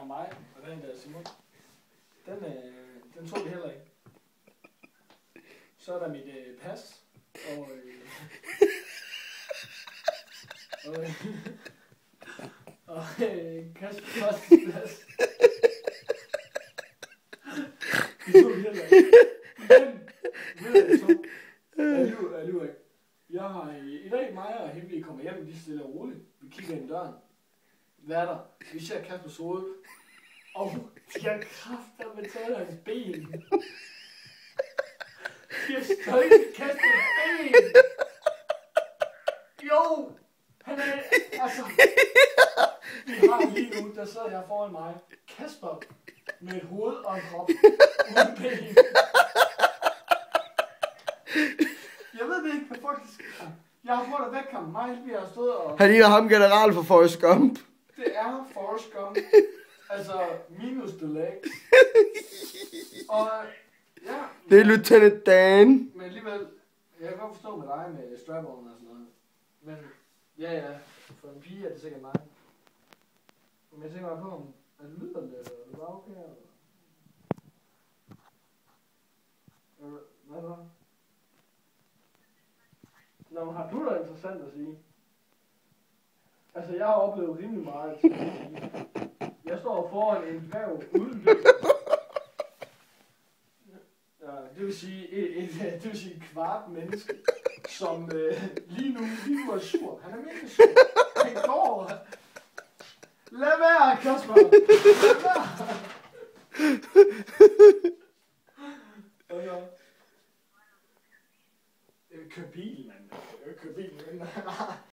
af mig, og den der Simon, den tog vi heller ikke. Så er der mit pas, og Kaspers pas. De tog vi heller ikke. Men, ved jeg så, alligevel. Jeg har i dag, mig og Henrik kommer hjem lige stille og roligt. Vi kigger ind i døren. Hvad er der? Vi ser Kaspers hoved. Og de har kræfter med taget hans ben. De har støjt Kaspers ben. Jo! Han er, altså... Vi har lige nu, der sidder jeg foran mig. Kasper med et hoved og en krop uden ben. Jeg ved ikke, hvad folk skal. Jeg har prøvet at vække ham. Mig, vi har stået og... Han ligner ham general for Forrest Gump. Det er Forrest Gump. Altså, minus the legs. Og ja... Det er Lieutenant Dan. Men alligevel, jeg kan godt forstå med dig med strap-on og sådan noget. Men ja, for en pige er det sikkert mig. Men jeg tænker bare på, om det lyder lidt, eller det var okay, eller... Hvad så? Nå, har du noget interessant at sige? Altså, jeg har oplevet rimelig meget. Jeg står foran en dværg uden ben. Ja, det vil sige et kvart menneske, som lige nu er sur. Han er mega sur. Han går. Lad være, Kasper. Lad